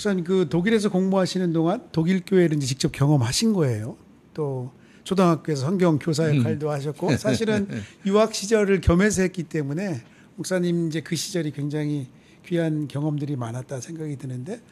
목사님 그 독일에서 공부하시는 동안 독일 교회를 이제 직접 경험하신 거예요. 또 초등학교에서 성경 교사 역할도 하셨고 사실은 유학 시절을 겸해서 했기 때문에 목사님 이제 그 시절이 굉장히 귀한 경험들이 많았다 생각이 드는데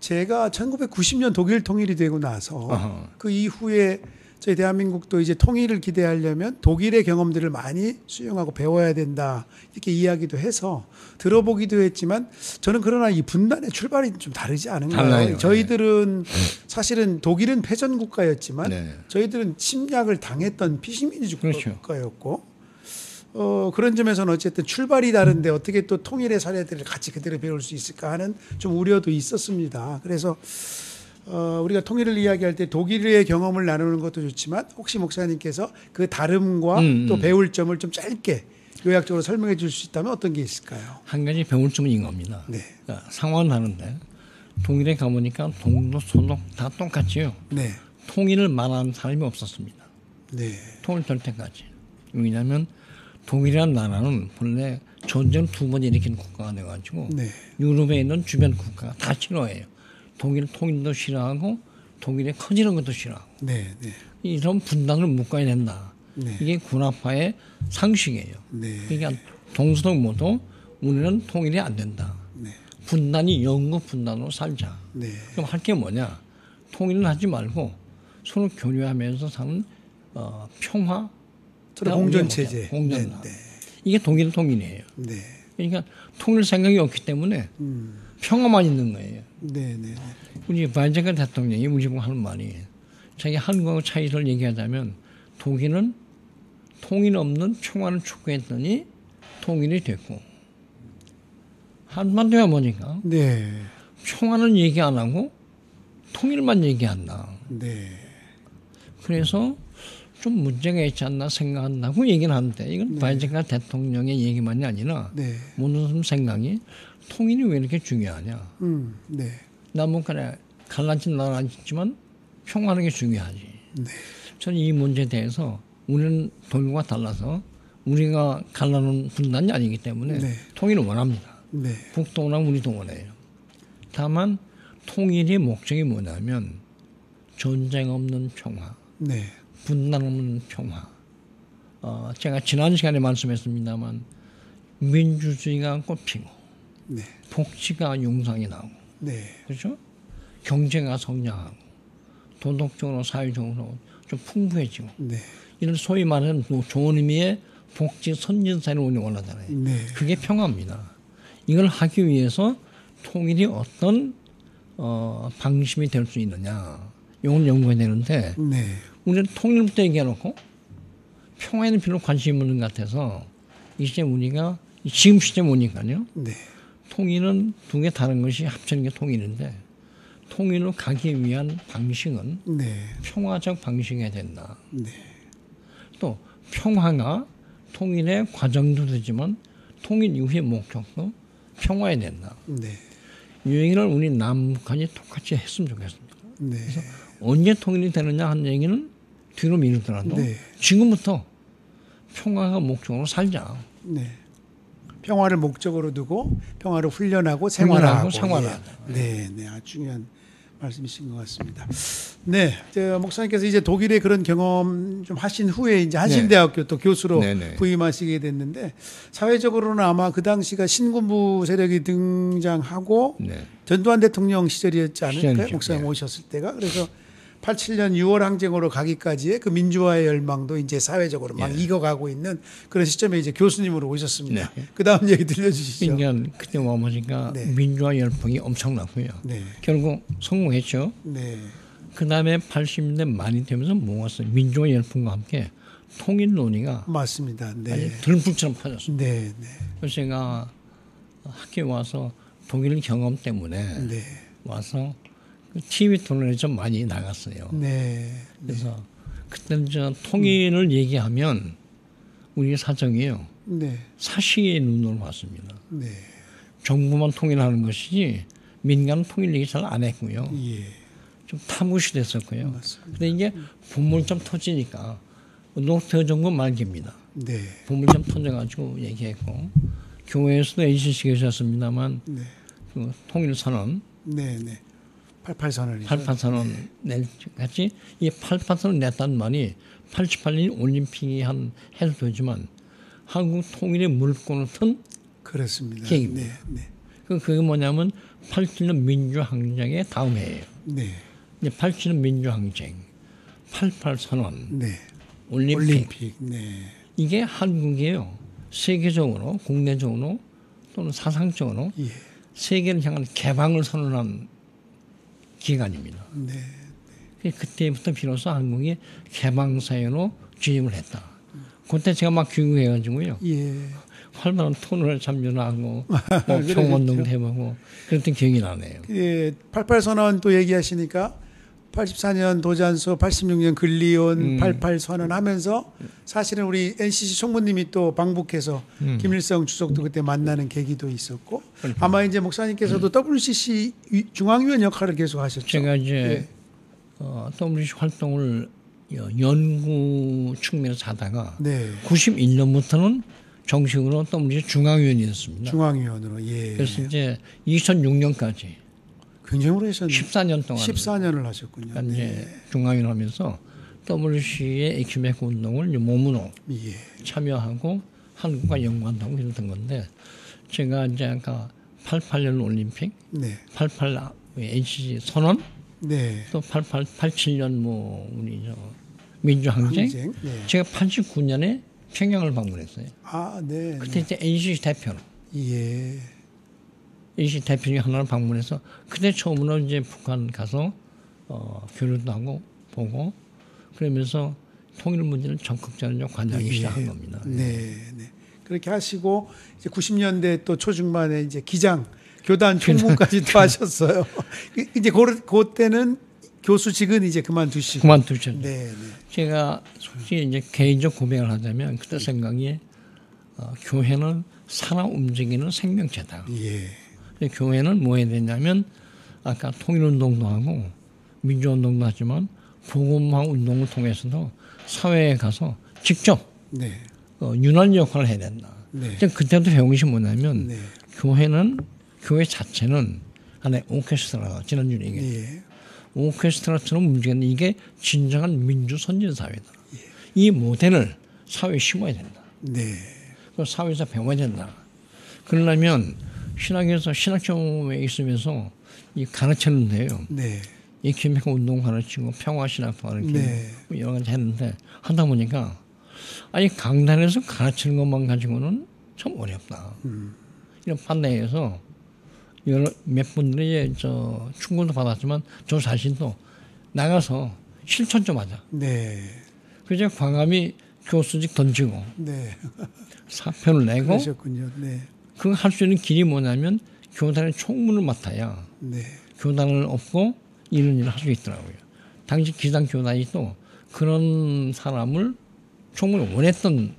제가 1990년 독일 통일이 되고 나서 그 이후에 저희 대한민국도 이제 통일을 기대하려면 독일의 경험들을 많이 수용하고 배워야 된다 이렇게 이야기도 해서 들어보기도 했지만 저는 그러나 이 분단의 출발이 좀 다르지 않은가요? 저희들은 사실은 독일은 패전 국가였지만 저희들은 침략을 당했던 피식민주 국가였고 그런 점에서는 어쨌든 출발이 다른데 어떻게 또 통일의 사례들을 같이 그대로 배울 수 있을까 하는 좀 우려도 있었습니다. 그래서 우리가 통일을 이야기할 때 독일의 경험을 나누는 것도 좋지만 혹시 목사님께서 그 다름과 또 배울 점을 좀 짧게 요약적으로 설명해 줄 수 있다면 어떤 게 있을까요? 한 가지 배울 점은 이겁니다. 네. 그러니까 상황은 다른데 독일에 가보니까 동독, 소독 다 똑같지요. 네. 통일을 말하는 사람이 없었습니다. 네. 통일 될 때까지. 왜냐하면 독일이라는 나라는 본래 전쟁 2번 일으킨 국가가 돼가지고 유럽에 있는 주변 국가가 다 싫어해요. 독일 통일도 싫어하고 독일이 커지는 것도 싫어하고 이런 분단을 묶어야 된다. 이게 군화파의 상식이에요. 그러니까 동서독 모두 우리는 통일이 안 된다. 분단이 영구 분단으로 살자. 그럼 할 게 뭐냐? 통일은 하지 말고 서로 교류하면서 사는 평화 서로 공존체제. 이게 독일 통일이에요. 그러니까 통일 생각이 없기 때문에 평화만 있는 거예요. 우리 바이젠가 대통령이 우리 보고 하는 말이 자기 한국하고 차이를 얘기하자면 독일은 통일 없는 평화를 추구했더니 통일이 됐고 한반도에 보니까 평화는 얘기 안 하고 통일만 얘기한다. 그래서 좀 문제가 있지 않나 생각한다고 얘기는 하는데 이건 바이젠가 대통령의 얘기만이 아니라 모든 사람 생각이 통일이 왜 이렇게 중요하냐. 남북간에 갈라진 나라는 있지만 평화하는 게 중요하지. 저는 이 문제에 대해서 우리는 독일과 달라서 우리가 갈라놓은 분단이 아니기 때문에 통일을 원합니다. 북동이나 우리도 원해요. 다만 통일의 목적이 뭐냐면 전쟁 없는 평화. 분단 없는 평화. 제가 지난 시간에 말씀했습니다만 민주주의가 꽃피고 복지가 용상이 나오고 그렇죠? 경제가 성장하고 도덕적으로 사회적으로 좀 풍부해지고 이런 소위 말하는 좋은 의미의 복지 선진사를 우리 원하잖아요. 그게 평화입니다. 이걸 하기 위해서 통일이 어떤 방심이 될 수 있느냐 이걸 연구해야 되는데 우리는 통일부터 얘기해놓고 평화에는 별로 관심이 없는 것 같아서 이제 우리가 지금 시점 오니까요. 통일은 두 개 다른 것이 합치는 게 통일인데 통일로 가기 위한 방식은 평화적 방식이어야 된다. 또 평화가 통일의 과정도 되지만 통일 이후의 목적도 평화해야 된다. 이 얘기를 우리 남북한이 똑같이 했으면 좋겠습니다. 그래서 언제 통일이 되느냐 하는 얘기는 뒤로 미루더라도 지금부터 평화가 목적으로 살자. 평화를 목적으로 두고 평화를 훈련하고 생활하고 생활하자. 아주 중요한 말씀이신 것 같습니다. 목사님께서 이제 독일의 그런 경험 좀 하신 후에 이제 한신대학교 또 교수로 부임하시게 됐는데 사회적으로는 아마 그 당시가 신군부 세력이 등장하고 전두환 대통령 시절이었지 않을까요? 목사님 오셨을 때가. 그래서 87년 6월 항쟁으로 가기까지의 그 민주화의 열망도 이제 사회적으로 막 익어가고 있는 그런 시점에 이제 교수님으로 오셨습니다. 그 다음 얘기 들려주시죠. 그러니까 그때 와보니까 민주화 열풍이 엄청났고요. 결국 성공했죠. 그 다음에 80년대 많이 되면서 모았어요. 민주화 열풍과 함께 통일 논의가 맞습니다. 들불처럼 퍼졌습니다. 그래서 제가 학교에 와서 독일 경험 때문에 와서 TV 토론에 좀 많이 나갔어요. 그래서 그때는 저 통일을 얘기하면 우리 사정이요. 사시의 눈으로 봤습니다. 정부만 통일하는 것이지 민간 통일 얘기 잘 안 했고요. 좀 타무시 됐었고요. 근데 이게 분물점 터지니까 노태 정부 말기입니다. 분물점 터져가지고 얘기했고 교회에서도 ACC 계셨습니다만 그 통일선언 88선언이죠. 88선언 낼 같이 이 88선언 냈단 말이 88년 올림픽이 해도 되지만 한국 통일의 물꼬를 튼 그렇습니다. 계획입니다. 그게 뭐냐면 87년 민주항쟁의 다음 해예요. 네. 87년 민주항쟁, 88선언, 올림픽. 이게 한국이에요. 세계적으로, 국내적으로 또는 사상적으로 세계를 향한 개방을 선언한 기간입니다. 그때부터 비로소 한국이 개방사회로 진입을 했다. 그때 제가 막 귀국해가지고요. 활발한 토론을 참여하고 평원동도 해보고 그랬던 기억이 나네요. 88선언 또 얘기하시니까 84년 도잔소, 86년 근리온, 88선언 하면서 사실은 우리 NCC 총무님이 또 방북해서 김일성 주석도 그때 만나는 계기도 있었고 아마 이제 목사님께서도 WCC 중앙위원 역할을 계속 하셨죠. 제가 이제 WCC 활동을 연구 측면에서 하다가 91년부터는 정식으로 WCC 중앙위원이었습니다. 중앙위원으로. 그래서 이제 2006년까지 굉장히 오래 하셨네요. 14년 동안 14년을 하셨군요. 그러니까 이제 중앙위원 하면서 WCC의 에큐메크 운동을 몸으로 참여하고 한국과 연관하고 이랬던 건데 제가 이제 아까 88년 올림픽, 88 NCC 선언, 또 87년 뭐 우리 저 민주항쟁, 제가 89년에 평양을 방문했어요. 그때 이제 NCC 대표로. NCC 대표 중에 하나를 방문해서 그때 처음으로 이제 북한 가서 교류도 하고 보고 그러면서 통일 문제를 적극적으로 관여하기 시작한 겁니다. 그렇게 하시고 이제 90년대 또 초중반에 이제 기장, 교단 총무까지 또 하셨어요. 이제 그때는 교수직은 이제 그만두셨죠. 제가 솔직히 이제 개인적 고백을 하자면 그때 생각이 교회는 살아 움직이는 생명체다. 교회는 뭐 해야 되냐면 아까 통일운동도 하고 민주운동도 하지만 복음화 운동을 통해서도 사회에 가서 직접 윤활 역할을 해야 된다. 그때도 배운 것이 뭐냐면 교회 자체는 안에 오케스트라가 지난주에 얘기했죠. 오케스트라처럼 움직이는 이게 진정한 민주 선진 사회다. 이 모델을 사회에 심어야 된다. 그 사회에서 배워야 된다. 그러려면 신학에서 신학교에 있으면서 이 가르쳤는데요. 이 김해가 운동 가르치고 평화신학도 가르치고 여러 가지 했는데 하다 보니까 아니 강단에서 가르치는 것만 가지고는 참 어렵다. 이런 판단에서 몇 분들이 저 충고도 받았지만 저 자신도 나가서 실천 좀 하자. 그래서 과감히 교수직 던지고 사표를 내고 그 할 수 있는 길이 뭐냐면 교단의 총무를 맡아야 교단을 업고 이런 일을 할 수 있더라고요. 당시 기장 교단이 또 그런 사람을 총무를 원했던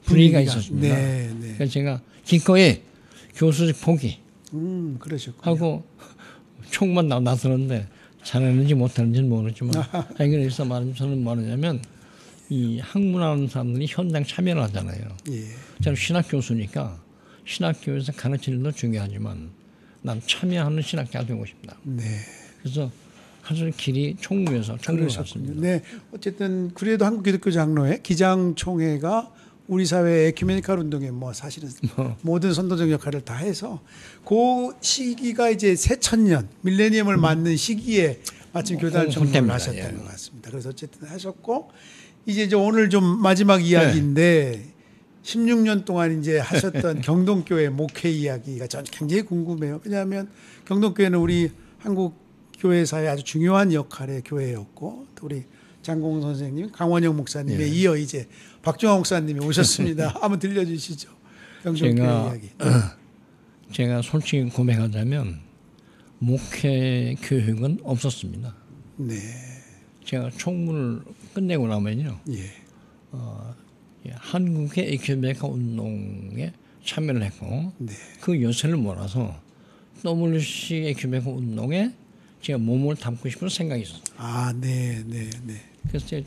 분위기가 있었습니다. 그래서 제가 기꺼이 교수직 포기 하고 총만 나서는데 잘했는지 못했는지는 모르지만 그래서 저는 뭐냐면 이 학문하는 사람들이 현장 참여를 하잖아요. 저는 신학 교수니까 신학교에서 가르치는 것도 중요하지만 난 참여하는 신학자가 되고 싶다. 그래서 사실 길이 총무에서 총무로 갔습니다. 어쨌든 그래도 한국기독교 장로회 기장총회가 우리 사회의 에큐메니칼 운동에 뭐 사실은 모든 선도적 역할을 다 해서 그 시기가 이제 새천년 밀레니엄을 맞는 시기에 마침 교단 총무를 하셨다는 것 같습니다. 그래서 어쨌든 하셨고 이제 오늘 좀 마지막 이야기인데 16년 동안 이제 하셨던 경동교회 목회 이야기가 전 굉장히 궁금해요. 왜냐하면 경동교회는 우리 한국 교회사의 아주 중요한 역할의 교회였고 또 우리 장공 선생님, 강원영 목사님에 이어 이제 박종환 목사님이 오셨습니다. 한번 들려주시죠. 경동교회 이야기. 제가 솔직히 고백하자면 목회 교육은 없었습니다. 제가 총무를 끝내고 나면요. 한국의 에큐메니칼 운동에 참여를 했고 그 요새를 몰아서 WCC 에큐메니칼 운동에 제가 몸을 담고 싶은 생각이 있었어요. 그래서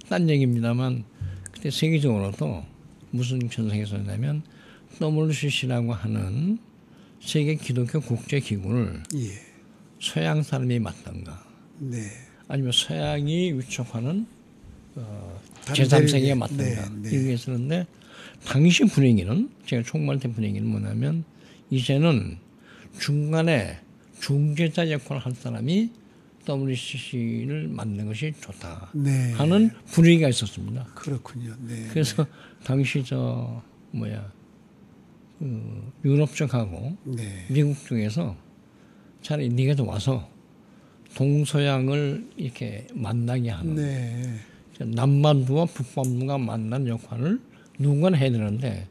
딴 얘기입니다만 그때 세계적으로도 무슨 전생에서냐면 WCC라고 하는 세계 기독교 국제 기구를 서양 사람이 맞던가 네. 아니면 서양이 위촉하는 제3세계가 맞던가 네, 네. 이런 게 있었는데 당시 분위기는 제가 총무할 때 분위기는 뭐냐면 이제는 중간에 중재자 역할을 한 사람이 WCC를 만든 것이 좋다 네. 하는 분위기가 있었습니다. 그렇군요. 네. 그래서 당시 유럽 쪽하고 네. 미국 쪽에서 차라리 네가 좀 와서 동서양을 이렇게 만나게 하는 네. 남반부와 북반부가 만난 역할을 누군가 해야 되는데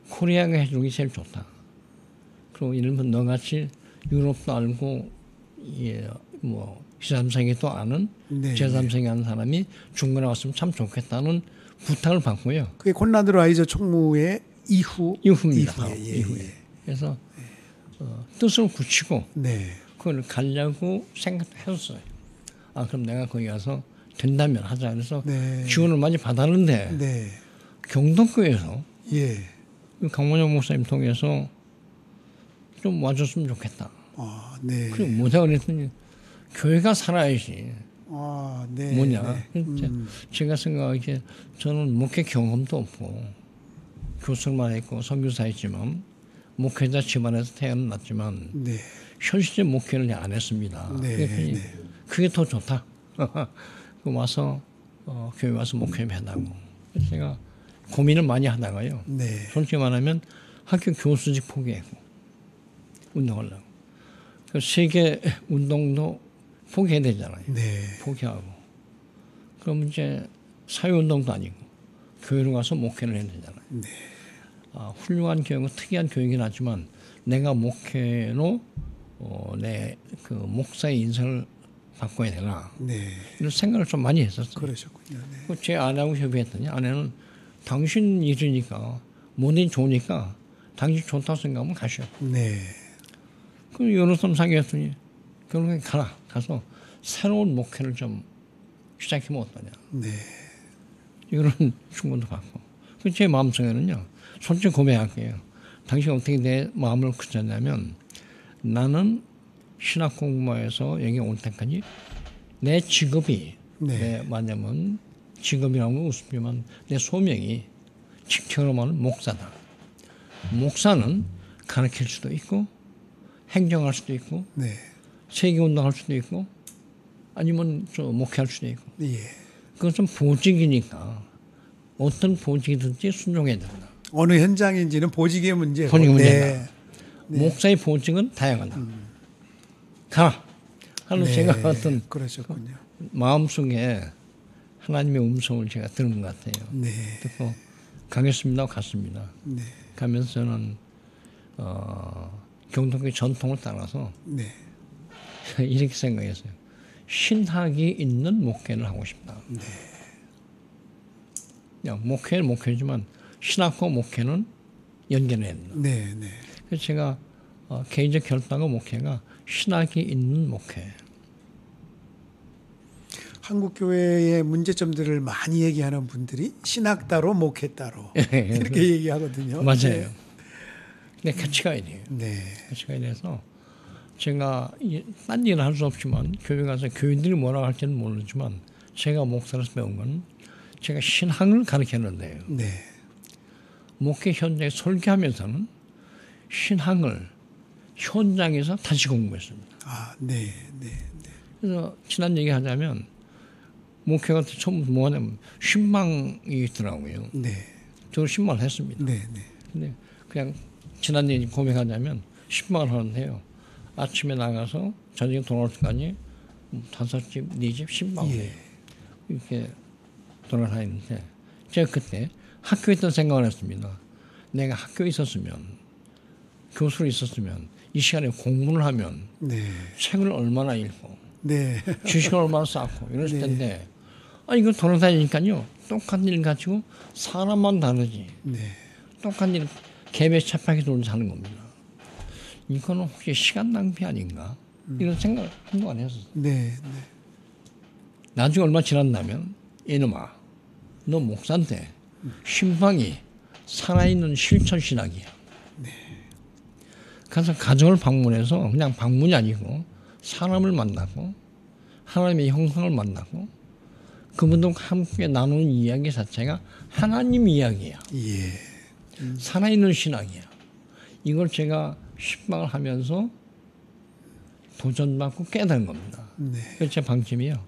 코리아가 해주는 게 제일 좋다. 그리고 이런 분 너같이 유럽도 알고 제3세계도 아는 네. 제3세계 아는 사람이 중간에 왔으면 참 좋겠다는 부탁을 받고요. 그게 콘라드 라이저 총무의 이후입니다. 예. 이후에. 그래서 뜻을 굳히고 네. 그걸 가려고 생각했었어요. 그럼 내가 거기 가서 된다면 하자. 그래서 네. 지원을 많이 받았는데 네. 경덕교에서 예. 강원영 목사님 통해서 좀 와줬으면 좋겠다. 네. 그리고 뭐냐 그랬더니 교회가 살아야지. 네. 뭐냐. 네. 제가 생각하기에 저는 목회 경험도 없고 교수만 했고 선교사 했지만 목회자 집안에서 태어났지만 네. 현실적 목회를 안 했습니다. 네. 그게 더 좋다. 와서 교회 와서 목회해달라고. 그래서 제가 고민을 많이 하다가요. 네. 솔직히 말하면 학교 교수직 포기했고 운동하려고. 그 세계 운동도 포기해야 되잖아요. 네. 포기하고. 그럼 이제 사회운동도 아니고 교회로 가서 목회를 해야 되잖아요. 네. 훌륭한 교육은 특이한 교육이긴 하지만 내가 목회로 내 그 목사의 인생을 바꿔야 되나. 네. 이런 생각을 좀 많이 했었어요. 그러셨군요. 네. 제 아내하고 협의했더니 아내는 당신 일이니까 뭐든 좋으니까 당신 좋다고 생각하면 가셔. 네. 그 여러 사람 사귀었더니 결국에 가서 새로운 목회를 좀 시작하면 어떠냐. 네. 이런 충고도 받고. 제 마음속에는요. 솔직히 고백할게요. 당신 어떻게 내 마음을 굳혔냐면 나는 신학 공부에서 여기 올 때까지 내 직업이 네. 뭐냐면 직업이라고 하면 웃음지만 내 소명이 직책으로 말하면 목사다. 목사는 가르칠 수도 있고 행정할 수도 있고 네. 세계운동할 수도 있고 아니면 좀 목회할 수도 있고 예. 그것은 보직이니까 어떤 보직이든지 순종해야 된다. 어느 현장인지는 보직의 문제고. 보직의 문제다. 네. 목사의 보직은 다양하다. 가라. 하는 네. 제가 어떤 그러셨군요. 마음속에 하나님의 음성을 제가 들은 것 같아요. 네. 듣고 가겠습니다. 갔습니다. 네. 가면서 저는 경동의 전통을 따라서 네. 이렇게 생각했어요. 신학이 있는 목회를 하고 싶다. 네. 목회는 목회지만 신학과 목회는 연결해야 된다. 네. 네. 그래서 제가 개인적 결단과 목회가 신학이 있는 목회. 한국 교회의 문제점들을 많이 얘기하는 분들이 신학 따로 목회 따로 이렇게 얘기하거든요. 맞아요. 근데 같이 가야 돼요. 네. 같이 가야 돼서 제가 딴 일은 할 수 없지만 교회 가서 교인들이 뭐라고 할지는 모르지만 제가 목사로서 배운 건 제가 신학을 가르쳤는데요. 네. 목회 현장에 설교하면서는 신학을 현장에서 다시 공부했습니다. 네. 네. 네. 그래서 지난 얘기 하자면 목회가 처음 뭐냐면 신방이 있더라고요. 네. 저도 신방을 했습니다. 네. 네. 근데 그냥 지난 얘기 고백하자면 신방을 하는데요. 아침에 나가서 저녁에 돌아올 때까지 5집, 4집 신방을 해요. 이렇게 돌아다니는데 제가 그때 학교에 있던 생각을 했습니다. 내가 학교에 있었으면 교수로 있었으면 이 시간에 공부를 하면 네. 책을 얼마나 읽고 네. 지식을 얼마나 쌓고 이랬을 네. 텐데 이거 돌아다니니까요. 똑같은 일 가지고 사람만 다르지. 네. 똑같은 일 개배차파게 돌면서 하는 겁니다. 이거는 혹시 시간 낭비 아닌가? 이런 생각을 한동안 했었어요. 네. 네. 나중에 얼마 지났냐면 이놈아 너 목사인데 신방이 살아있는 실천 신학이야. 네. 가서 가정을 방문해서 그냥 방문이 아니고 사람을 만나고 하나님의 형상을 만나고 그분들과 함께 나누는 이야기 자체가 하나님 이야기야. 살아있는 신앙이야. 이걸 제가 신방을 하면서 도전받고 깨달은 겁니다. 그래서 제 방침이요.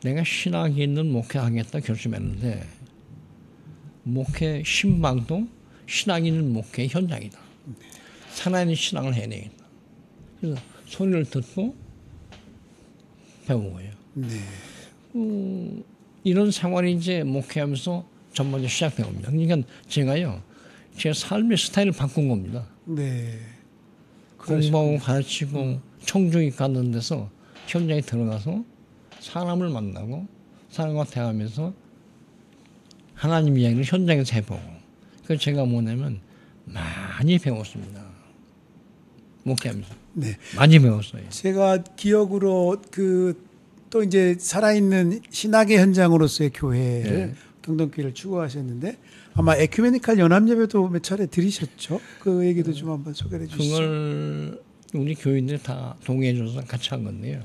내가 신학이 있는 목회하겠다 결심했는데 목회 신방도 신학이 있는 목회 현장이다. 살아있는 신앙을 해내겠다. 그래서 소리를 듣고 배운 거예요. 이런 생활이 이제 목회하면서 전반적으로 시작된 겁니다. 그러니까 제가요, 제 삶의 스타일을 바꾼 겁니다. 공부하고 가르치고 청중이 가는 데서 현장에 들어가서 사람을 만나고 사람과 대화하면서 하나님 이야기를 현장에서 해보고 그래서 제가 뭐냐면 많이 배웠습니다. 목회하면서. 많이 배웠어요. 제가 기억으로 또 이제 살아있는 신학의 현장으로서의 교회를 경동교회를 추구하셨는데 아마 에큐메니칼 연합예배도 몇 차례 드리셨죠? 그 얘기도 좀 한번 소개해 주시죠. 그걸 우리 교인들이 다 동의해줘서 같이 한 건데요.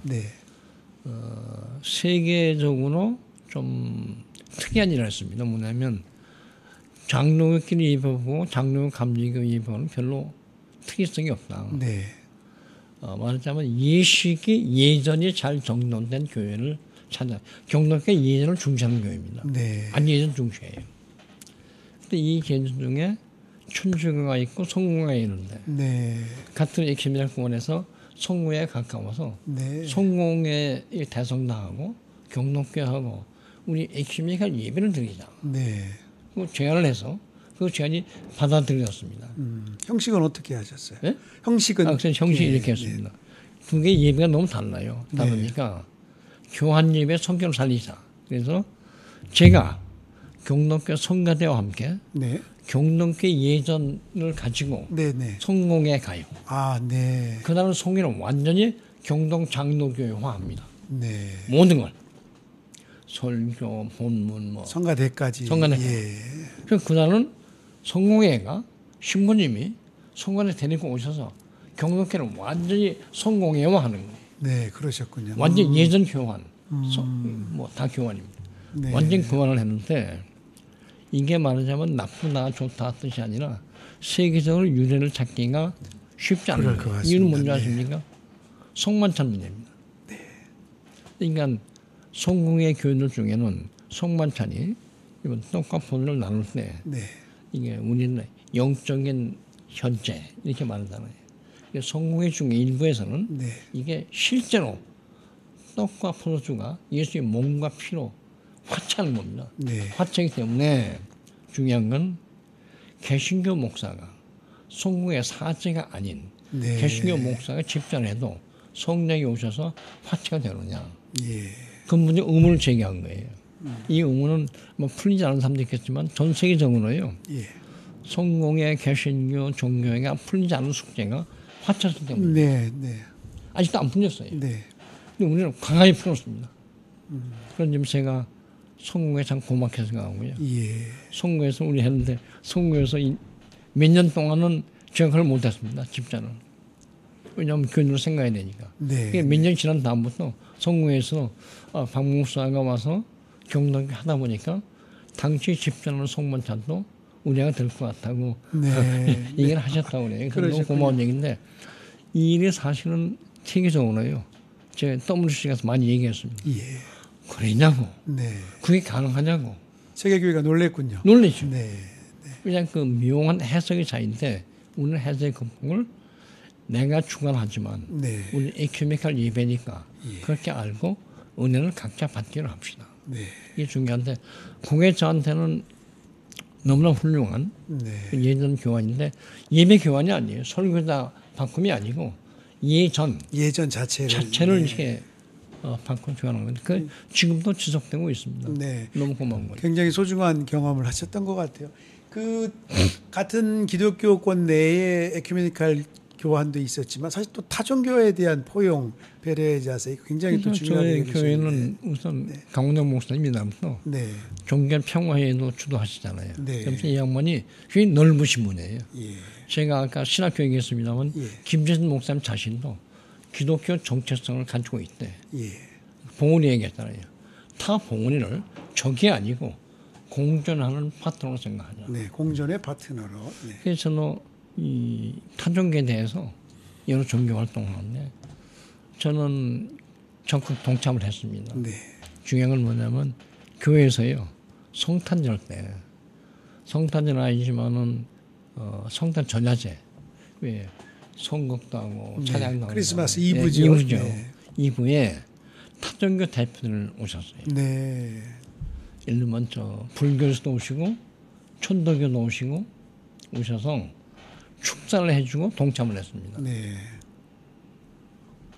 세계적으로 좀 특이한 일을 했습니다. 뭐냐면 장로교끼리 예배하고 장로교 감리교 예배는 별로 특이성이 없다. 말하자면 예식이 예전이 잘 정돈된 교회를 찾아 경동교회 예전을 중시하는 교회입니다. 안 예전 중시해요. 근데 이 예전 중에 춘주교가 있고 성공회가 있는데 같은 에큐메니칼 공원에서 성공회에 가까워서 성공회 대성당하고 경동교회하고 우리 에큐메니칼 예배를 드리자. 그 제안을 해서 그 제안이 받아들여졌습니다. 형식은 어떻게 하셨어요? 형식은 형식이 이렇게 했습니다. 두 개의 예배가 너무 달라요. 다르니까 교한 예배 성경을 살리자. 그래서 제가 경동교회 성가대와 함께 경동교회 예전을 가지고 성공에 가요. 그날은 성경을 완전히 경동 장로교회화합니다. 모든 걸. 설교, 본문, 성가대까지. 그래서 그날은 성공회가 신부님이 성가대 데리고 오셔서 경동교회를 완전히 성공회화하는 거예요. 그러셨군요. 완전 예전 교환, 다 교환입니다. 완전 교환을 했는데 이게 말하자면 나쁘다 좋다 뜻이 아니라 세계적으로 유래를 찾기가 쉽지 않은 거예요. 이유는 뭔지 아십니까? 성만찬 문제입니다. 그러니까 성공의 교인들 중에는 성만찬이 이번 떡과 포도를 나눌 때 이게 우리는 영적인 현재 이렇게 말하잖아요. 성공회 중에 일부에서는 이게 실제로 떡과 포도주가 예수의 몸과 피로 화채하는 겁니다. 화채이기 때문에 중요한 건 개신교 목사가 성공의 사제가 아닌 개신교 목사가 집전해도 성령이 오셔서 화채가 되느냐. 근본적인 의문을 제기한 거예요. 이 의문은 풀리지 않은 사람도 있겠지만 전 세계적으로요. 성공의 개신교 종교회가 풀리지 않은 숙제가 화채였기 때문에 아직도 안 풀렸어요. 근데 우리는 강하게 풀었습니다. 그런 점 제가 성공에 참 고맙게 생각하고요. 성공에서 우리 했는데 성공에서 몇 년 동안은 제가 그걸 못했습니다. 집자는. 왜냐하면 교인으로 생각해야 되니까. 몇 년 지난 다음부터 성공에서 박목사가 와서 경동교 하다 보니까 당시 집자는 성만찬도 우리가 될 것 같다고 얘기를 하셨다고 그래요. 그래서 너무 고마운 얘기인데 이 일이 사실은 세계적으로요. 제가 WCC에서 많이 얘기했습니다. 그러냐고. 그게 가능하냐고. 세계교회가 놀랬군요. 놀랬죠. 그냥 그 묘한 해석의 차이인데 우리는 해석의 근본을 내가 주관하지만 우리 에큐메니칼 예배니까 그렇게 알고 은혜를 각자 받기로 합시다. 이게 중요한데 그게 저한테는 너무나 훌륭한 예전 교환인데 예배 교환이 아니에요. 설교자 바꿈이 아니고 예전 자체를 이렇게 바꿔 교환하는 건데 그 지금도 지속되고 있습니다. 너무 고마운 거예요. 굉장히 소중한 경험을 하셨던 것 같아요. 그 같은 기독교권 내에 에큐메니칼 교환도 있었지만 사실 또 타종교에 대한 포용, 배려의 자세 굉장히 또 중요하게 저희 교회는 우선 강원영 목사님이라면서 종교 평화회도 주도하시잖아요. 그래서 이 양반이 굉장히 넓으신 분이에요. 제가 아까 신학교 얘기했습니다만 김재준 목사님 자신도 기독교 정체성을 가지고 있대. 예. 봉헌이 얘기했잖아요. 타 봉헌이를 적이 아니고 공존하는 파트너로 생각하자. 네, 공존의 파트너로. 네. 그래서 저는 이 타종교에 대해서 여러 종교 활동을 하는데 저는 적극 동참을 했습니다. 네. 중요한 건 뭐냐면 교회에서요 성탄절 때 성탄절 아니지만은 성탄 전야제 왜 선곡도 하고 네. 찬양도 하고 크리스마스 네, 이브죠. 이브죠. 네. 이브에 타종교 대표들 오셨어요. 네. 예를 들면 저 불교에서도 오시고 천도교도 오시고 오셔서 축사를 해주고 동참을 했습니다. 네.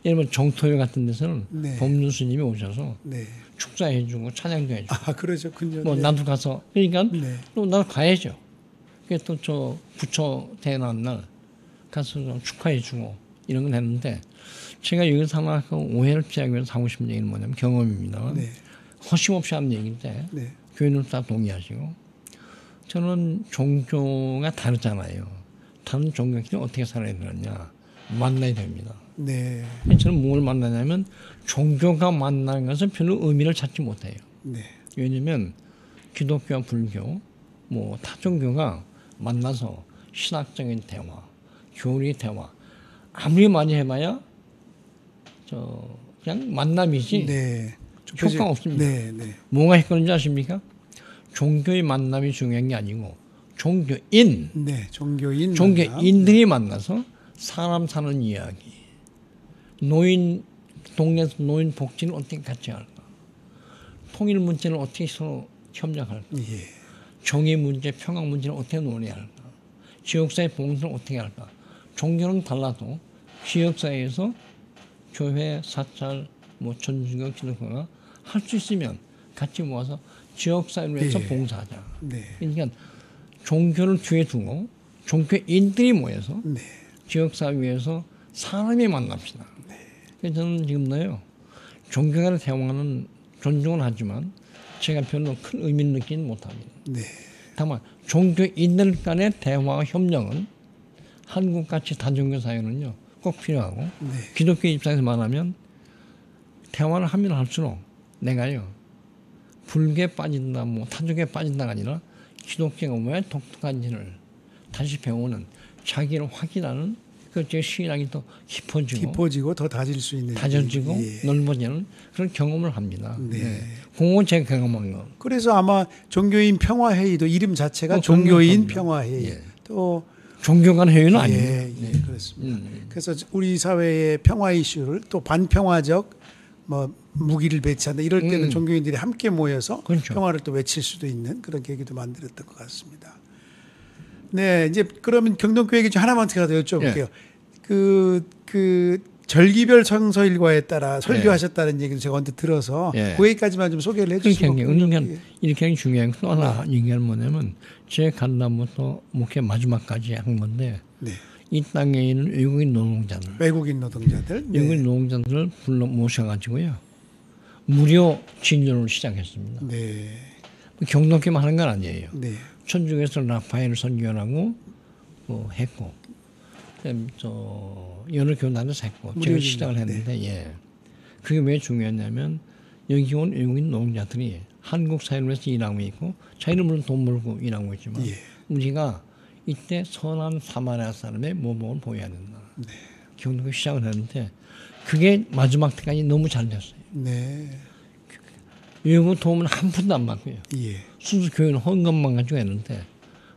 예를 들면 정토회 같은 데서는 네. 법륜 스님이 오셔서 네. 축사해주고 찬양도 해주고 아, 그러셨군요. 뭐 네. 나도 가서 그러니까 네. 또 나도 가야죠. 그게 또 저 부처 대난 날 가서 좀 축하해주고 이런 걸 했는데 제가 여기서 하나 그 오해를 피하기 위해서 하고 싶은 얘기는 뭐냐면 경험입니다. 네. 허심없이 하는 얘기인데 네. 교인은 다 동의하시고 저는 종교가 다르잖아요. 다른 종교끼리 어떻게 살아야 되느냐 만나야 됩니다. 네. 저는 뭘 만나냐면 종교가 만나는 것은 별로 의미를 찾지 못해요. 네. 왜냐하면 기독교와 불교, 뭐 타종교가 만나서 신학적인 대화, 교리 대화 아무리 많이 해봐야 저 그냥 만남이지 네. 효과가 없습니다. 네. 네. 뭐가 효과인지 아십니까? 종교의 만남이 중요한 게 아니고 종교인, 네. 종교인 종교인들이 만나서 사람 사는 이야기, 노인 동네에서 노인 복지를 어떻게 같이 할까, 통일 문제를 어떻게 서로 협력할까, 예. 정의 문제, 평화 문제를 어떻게 논의할까, 지역사회 봉사를 어떻게 할까. 종교는 달라도 지역사회에서 교회, 사찰, 뭐 전주교, 기독교가 할 수 있으면 같이 모아서 지역사회를 위해서 네. 봉사하자. 네. 그러니까 종교를 뒤에 두고 종교인들이 모여서 네. 지역사회 위해서 사람이 만납시다. 그래서 저는 지금도요 종교 간의 대화는 존중은 하지만 제가 별로 큰 의미를 느끼는 못합니다. 네. 다만 종교인들 간의 대화와 협력은 한국같이 다종교 사회는요 꼭 필요하고 네. 기독교 입장에서 말하면 대화를 하면 할수록 내가요 불교에 빠진다 뭐 타종교에 빠진다가 아니라 기독교가 왜 독특한지를 다시 배우는 자기를 확인하는 그 신앙이 더 깊어지고 더 다질 수 있는 다져지고 예. 넓어지는 그런 경험을 합니다. 네. 네. 그건 제가 경험한 거. 그래서 아마 종교인 평화회의도 이름 자체가 종교인 평화회의. 예. 또 종교 간 회의는 예, 아니에요. 예, 그렇습니다. 그래서 우리 사회의 평화 이슈를 또 반평화적 뭐 무기를 배치한다 이럴 때는 종교인들이 함께 모여서 그렇죠. 평화를 또 외칠 수도 있는 그런 계기도 만들었던 것 같습니다. 네, 이제 그러면 경동교 얘기 좀 하나만 더 여쭤볼게요. 예. 그 절기별 성서일과에 따라 설교하셨다는 얘기를 제가 언뜻 들어서 예. 그 얘기까지만 좀 소개를 해주시면. 이렇게 하는 중요한 건 하나 얘기하는 뭐냐면 제 간담부터 목회 마지막까지 한 건데 네. 이 땅에 있는 외국인 노동자들, 외국인 노동자들, 외국인 노동자들을 불러 모셔가지고요 무료 진료를 시작했습니다. 네, 경동교만 하는 건 아니에요. 네, 천주교에서 라파엘 선교하고 뭐 했고, 저 여러 교단에서 했고, 제가 시작을 했는데, 예, 그게 왜 중요했냐면 여기 온 외국인 노동자들이 한국 사회를 위해서 일하고 있고, 자기는 물론 돈 벌고 일하고 있지만, 예. 우리가 이때 선한 사마리아 사람의 모범을 보여야 된다. 네. 경동교 시작을 했는데, 그게 마지막 때까지 너무 잘 됐어요. 네, 외국 도움은 한 푼도 안 받고요. 예, 순수 교회는 헌금만 가지고 했는데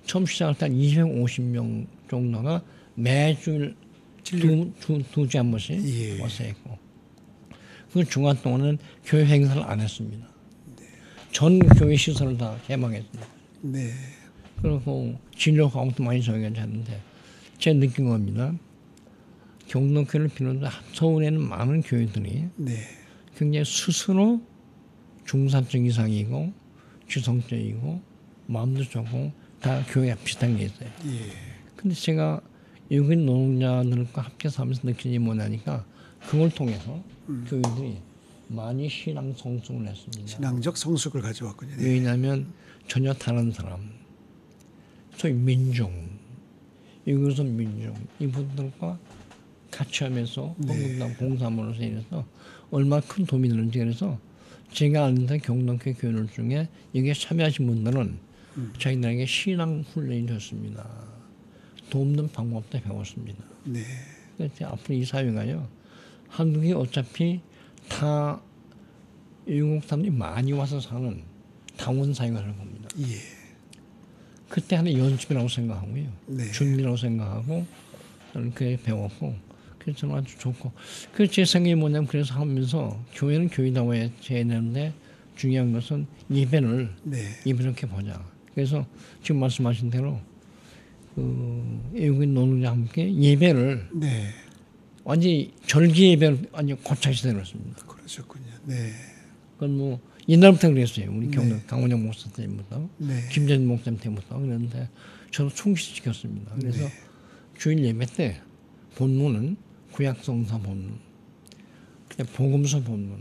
처음 시작할 때 250명 정도가 매주 두 주에 한 번씩 예. 와서 했고 그 중간 동안은 교회 행사를 안 했습니다. 네. 전 교회 시설을 다 개방했습니다. 네, 그리고 진료 과목도 많이 저희한테 제가 느낀 겁니다. 경동교회를 비롯해 서울에는 많은 교회들이 네, 굉장히 스스로 중산층 이상이고 지성적이고 마음도 좋고 다 교회가 비슷한 게 있어요. 예, 근데 제가 외국인 노동자들과 함께 살면서 느낀 게 뭐냐니까 그걸 통해서 교회들이 많이 신앙 성숙을 했습니다. 신앙적 성숙을 가져왔군요. 네. 왜냐하면 전혀 다른 사람, 소위 민중, 외국에서 민중 이분들과 같이 하면서 헌금당 봉사문으로서 인해서 얼마나 큰 도움이 되는지 그래서 제가 아는 경동교 교인들 중에 여기에 참여하신 분들은 자기들에게 신앙 훈련이 됐습니다. 돕는 방법도 배웠습니다. 네. 그래서 앞으로 이 사회가요. 한국이 어차피 다 외국 사람들이 많이 와서 사는 당원 사회가 될 겁니다. 예. 그때 하는 연습이라고 생각하고요. 네. 준비라고 생각하고 저는 그게 배웠고 그래서 저는 아주 좋고 그래서 제 생각이 뭐냐면 그래서 하면서 교회는 교회다고 해야 되는데 중요한 것은 예배를 이렇게 보자. 그래서 지금 말씀하신 대로 외국인 노동자와 함께 예배를 완전히 절기 예배를 완전 고착시켜 놓습니다. 그러셨군요. 네. 그건 뭐 옛날부터 그랬어요. 우리 강원영 목사 때부터, 김재진 목사 때부터 그랬는데 저도 충실시켰습니다. 그래서 주일 예배 때 본문은 구약성서 본문, 그다음에 복음서 본문,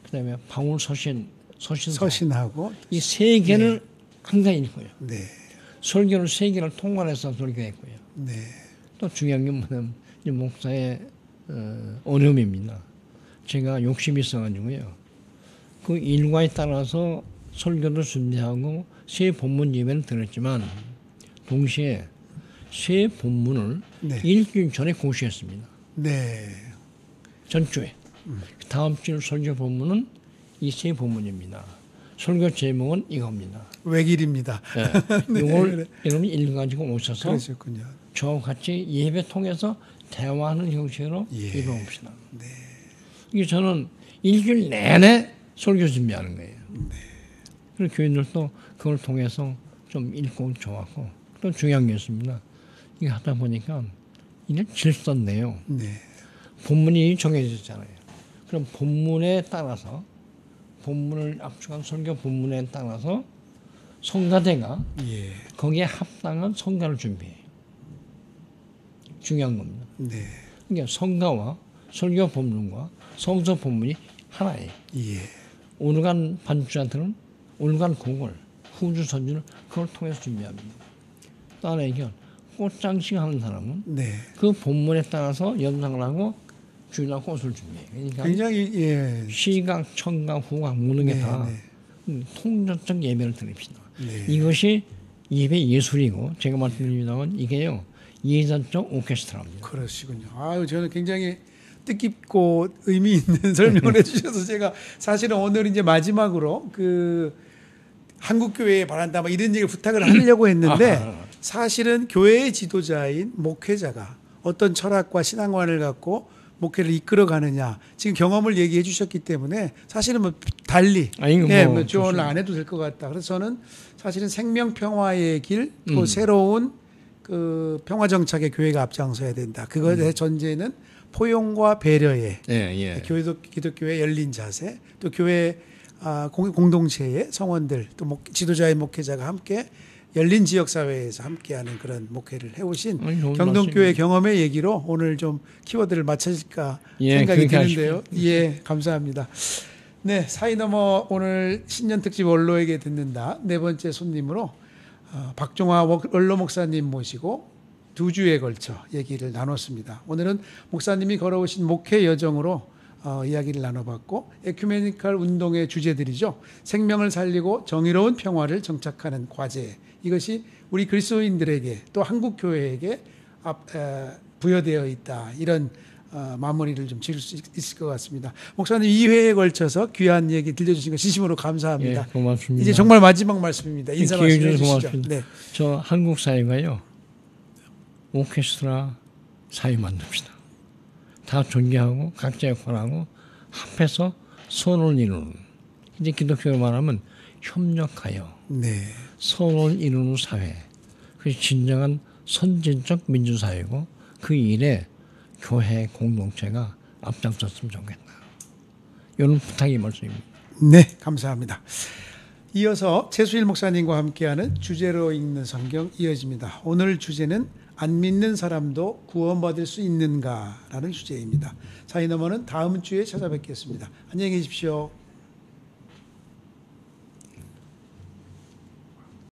그다음에 바울 서신하고 이 세 개를 항상 읽고요. 설교를 세 개를 통관해서 설교했고요. 또 중요한 게 뭐냐면 목사의 어려움입니다. 제가 욕심이 있어가지고요. 그 일과에 따라서 설교도 준비하고 새 본문 예배를 들었지만 동시에 새 본문을 일주일 전에 고시했습니다. 전주에. 다음 주 설교 본문은 이 새 본문입니다. 설교 제목은 이겁니다. 외길입니다. 이걸 여러분이 읽어가지고 오셔서 그러셨군요. 저와 같이 예배 통해서 대화하는 형식으로 읽어봅시다. 이게 저는 일주일 내내 설교 준비하는 거예요. 그리고 교인들도 그걸 통해서 좀 읽고 좋았고 또 중요한 게 있습니다. 이게 하다 보니까 이게 질서인데요. 본문이 정해졌잖아요. 그럼 본문에 따라서 본문을 압축한 설교 본문에 따라서 성가대가 거기에 합당한 성가를 준비해요. 중요한 겁니다. 그러니까 성가와 설교 본문과 성서 본문이 하나예요. 오늘간 반주자들은 오늘간 곡을 후주 선주를 그걸 통해서 준비합니다. 또 하나 얘기는 꽃장식 하는 사람은 그 본문에 따라서 연상을 하고 주일날 꽃을 준비해요. 그러니까 굉장히 시각, 청각, 후각 모든 게 다 통전적 예배를 드립시다. 이것이 예배 예술이고 제가 말씀드립니다만 이게요 예전적 오케스트라입니다. 그러시군요. 아유 저는 굉장히 뜻깊고 의미 있는 설명을 해주셔서 제가 사실은 오늘 이제 마지막으로 그 한국 교회에 바란다 이런 얘기를 부탁을 하려고 했는데 사실은 교회의 지도자인 목회자가 어떤 철학과 신앙관을 갖고 목회를 이끌어가느냐 지금 경험을 얘기해 주셨기 때문에 사실은 뭐 달리 뭐 조언을 안 해도 될 것 같다. 그래서 저는 사실은 생명평화의 길 또 새로운 그 평화정착의 교회가 앞장서야 된다. 그것의 전제는 포용과 배려의 기독교의 열린 자세 또 교회 공동체의 성원들 또 지도자의 목회자가 함께 열린 지역사회에서 함께하는 그런 목회를 해오신 경동교회 경험의 얘기로 오늘 좀 키워드를 맞춰질까 생각이 드는데요. 감사합니다. 네, 사이너머 오늘 신년특집 원로에게 듣는다 네 번째 손님으로 박종화 원로 목사님 모시고 2주에 걸쳐 얘기를 나눴습니다. 오늘은 목사님이 걸어오신 목회 여정으로 이야기를 나눠봤고 에큐메니컬 운동의 주제들이죠. 생명을 살리고 정의로운 평화를 정착하는 과제 이것이 우리 그리스도인들에게 또 한국 교회에게 부여되어 있다. 이런 마무리를 좀 지을 수 있을 것 같습니다. 목사님 2회에 걸쳐서 귀한 얘기 들려주신 거 진심으로 감사합니다. 고맙습니다. 이제 정말 마지막 말씀입니다. 인사 말씀해 주시죠. 저 한국 사회가요. 오케스트라 사회 만듭시다. 다 존경하고 각자 역할하고 합해서 선을 이루는 이제 기독교로 말하면 협력하여 선을 이루는 사회 그것이 진정한 선진적 민주사회고 그 일에 교회 공동체가 앞장섰으면 좋겠다. 이런 부탁이 말씀입니다. 네, 감사합니다. 이어서 최수일 목사님과 함께하는 주제로 읽는 성경 이어집니다. 오늘 주제는 안 믿는 사람도 구원받을 수 있는가라는 주제입니다. 사이너머는 다음 주에 찾아뵙겠습니다. 안녕히 계십시오.